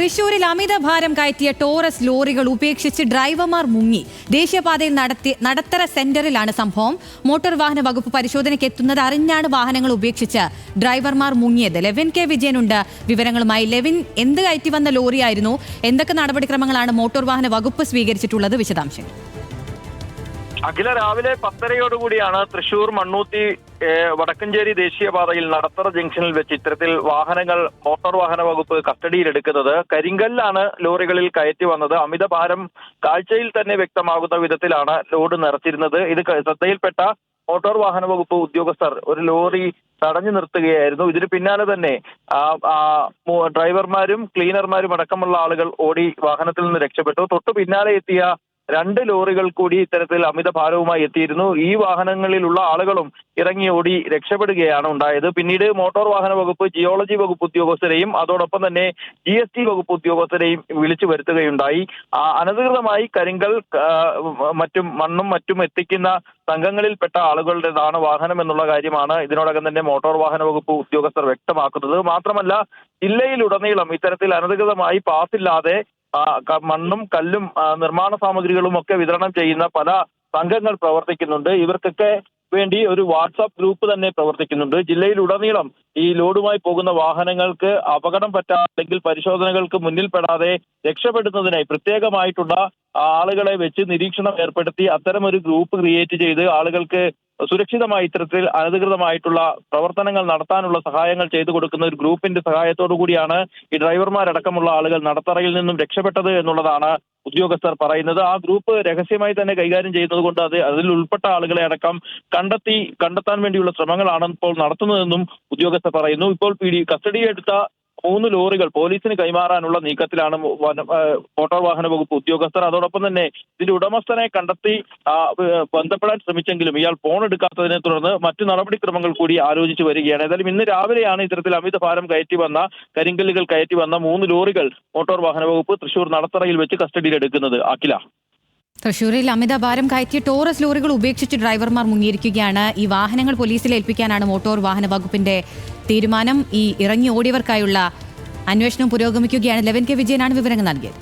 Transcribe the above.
തൃശൂരിൽ അമിതഭാരം കയറ്റിയ ടോറസ് ലോറികൾ ഉപേക്ഷിച്ച് ഡ്രൈവർമാർ മുങ്ങി. ദേശീയപാതയിൽ നടത്തറ സെന്ററിലാണ് സംഭവം. മോട്ടോർ വാഹന വകുപ്പ് പരിശോധനയ്ക്ക് എത്തുന്നത് അറിഞ്ഞാണ് വാഹനങ്ങൾ ഉപേക്ഷിച്ച് ഡ്രൈവർമാർ മുങ്ങിയത്. ലെവിൻ കെ വിജയനുണ്ട് വിവരങ്ങളുമായി. ലെവിൻ, എന്ത് കയറ്റി വന്ന ലോറിയായിരുന്നു? എന്തൊക്കെ നടപടിക്രമങ്ങളാണ് മോട്ടോർ വാഹന വകുപ്പ് സ്വീകരിച്ചിട്ടുള്ളത്? വിശദാംശങ്ങൾ. അഖില, രാവിലെ 10:30യോടുകൂടിയാണ് തൃശൂർ മണ്ണൂത്തി വടക്കഞ്ചേരി ദേശീയപാതയിൽ നടത്തറ ജംഗ്ഷനിൽ വെച്ച് ഇത്തരത്തിൽ വാഹനങ്ങൾ മോട്ടോർ വാഹന വകുപ്പ് കസ്റ്റഡിയിലെടുക്കുന്നത്. കരിങ്കല്ലാണ് ലോറികളിൽ കയറ്റി വന്നത്. അമിതഭാരം കാഴ്ചയിൽ തന്നെ വ്യക്തമാകുന്ന വിധത്തിലാണ് ലോഡ് നിറച്ചിരുന്നത്. ഇത് ശ്രദ്ധയിൽപ്പെട്ട മോട്ടോർ വാഹന വകുപ്പ് ഉദ്യോഗസ്ഥർ ഒരു ലോറി തടഞ്ഞു നിർത്തുകയായിരുന്നു. ഇതിന് പിന്നാലെ തന്നെ ഡ്രൈവർമാരും ക്ലീനർമാരും അടക്കമുള്ള ആളുകൾ ഓടി വാഹനത്തിൽ നിന്ന് രക്ഷപ്പെട്ടു. തൊട്ടു പിന്നാലെ എത്തിയ 2 ലോറികൾ കൂടി ഇത്തരത്തിൽ അമിതഭാരവുമായി എത്തിയിരുന്നു. ഈ വാഹനങ്ങളിലുള്ള ആളുകളും ഇറങ്ങി ഓടി രക്ഷപ്പെടുകയാണ് ഉണ്ടായത്. പിന്നീട് മോട്ടോർ വാഹന വകുപ്പ്, ജിയോളജി വകുപ്പ് ഉദ്യോഗസ്ഥരെയും അതോടൊപ്പം തന്നെ GST വകുപ്പ് ഉദ്യോഗസ്ഥരെയും വിളിച്ചു വരുത്തുകയുണ്ടായി. അനധികൃതമായി കരിങ്കൽ മണ്ണും മറ്റും എത്തിക്കുന്ന സംഘങ്ങളിൽപ്പെട്ട ആളുകളുടേതാണ് വാഹനം എന്നുള്ള കാര്യമാണ് ഇതിനോടകം തന്നെ മോട്ടോർ വാഹന വകുപ്പ് ഉദ്യോഗസ്ഥർ വ്യക്തമാക്കുന്നത്. മാത്രമല്ല, ജില്ലയിലുടനീളം ഇത്തരത്തിൽ അനധികൃതമായി പാസില്ലാതെ മണ്ണും കല്ലും നിർമ്മാണ സാമഗ്രികളും ഒക്കെ വിതരണം ചെയ്യുന്ന പല സംഘങ്ങൾ പ്രവർത്തിക്കുന്നുണ്ട്. ഇവർക്കൊക്കെ വേണ്ടി ഒരു വാട്സാപ്പ് ഗ്രൂപ്പ് തന്നെ പ്രവർത്തിക്കുന്നുണ്ട്. ജില്ലയിലുടനീളം ഈ ലോഡുമായി പോകുന്ന വാഹനങ്ങൾക്ക് അപകടം പറ്റാതെങ്കിൽ പരിശോധനകൾക്ക് മുന്നിൽപ്പെടാതെ രക്ഷപ്പെടുന്നതിനായി പ്രത്യേകമായിട്ടുള്ള ആളുകളെ വെച്ച് നിരീക്ഷണം ഏർപ്പെടുത്തി അത്തരമൊരു ഗ്രൂപ്പ് ക്രിയേറ്റ് ചെയ്ത് ആളുകൾക്ക് സുരക്ഷിതമായി ഇത്തരത്തിൽ അനധികൃതമായിട്ടുള്ള പ്രവർത്തനങ്ങൾ നടത്താനുള്ള സഹായങ്ങൾ ചെയ്തു കൊടുക്കുന്ന ഒരു ഗ്രൂപ്പിന്റെ സഹായത്തോടു കൂടിയാണ് ഈ ഡ്രൈവർമാരടക്കമുള്ള ആളുകൾ നടത്തറയിൽ നിന്നും രക്ഷപ്പെട്ടത് എന്നുള്ളതാണ് ഉദ്യോഗസ്ഥർ പറയുന്നത്. ആ ഗ്രൂപ്പ് രഹസ്യമായി തന്നെ കൈകാര്യം ചെയ്യുന്നത് കൊണ്ട് അതിൽ ഉൾപ്പെട്ട ആളുകളെ അടക്കം കണ്ടെത്താൻ വേണ്ടിയുള്ള ശ്രമങ്ങളാണ് ഇപ്പോൾ നടത്തുന്നതെന്നും ഉദ്യോഗസ്ഥർ പറയുന്നു. ഇപ്പോൾ കസ്റ്റഡിയെടുത്ത 3 ലോറികൾ പോലീസിന് കൈമാറാനുള്ള നീക്കത്തിലാണ് മോട്ടോർ വാഹന വകുപ്പ് ഉദ്യോഗസ്ഥർ. അതോടൊപ്പം തന്നെ ഇതിന്റെ ഉടമസ്ഥനെ കണ്ടെത്തി ബന്ധപ്പെടാൻ ശ്രമിച്ചെങ്കിലും ഇയാൾ ഫോൺ എടുക്കാത്തതിനെ തുടർന്ന് മറ്റു നടപടിക്രമങ്ങൾ കൂടി ആലോചിച്ചു വരികയാണ്. ഏതായാലും ഇന്ന് രാവിലെയാണ് ഇത്തരത്തിൽ അമിതഭാരം കരിങ്കല്ലുകൾ കയറ്റി വന്ന 3 ലോറികൾ മോട്ടോർ വാഹന വകുപ്പ് തൃശൂർ നടത്തറയിൽ വെച്ച് കസ്റ്റഡിയിലെടുക്കുന്നത്. അഖില, തൃശൂരിൽ അമിതഭാരം കയറ്റിയ ടോറസ് ലോറികൾ ഉപേക്ഷിച്ച് ഡ്രൈവർമാർ മുങ്ങിയിരിക്കുകയാണ്. ഈ വാഹനങ്ങൾ പോലീസിൽ ഏൽപ്പിക്കാനാണ് മോട്ടോർ വാഹന വകുപ്പിന്റെ തീരുമാനം. ഈ ഇറങ്ങി ഓടിയവർക്കായുള്ള അന്വേഷണം പുരോഗമിക്കുകയാണ്. ലെവിൻ കെ വിജയനാണ് വിവരങ്ങൾ നൽകിയത്.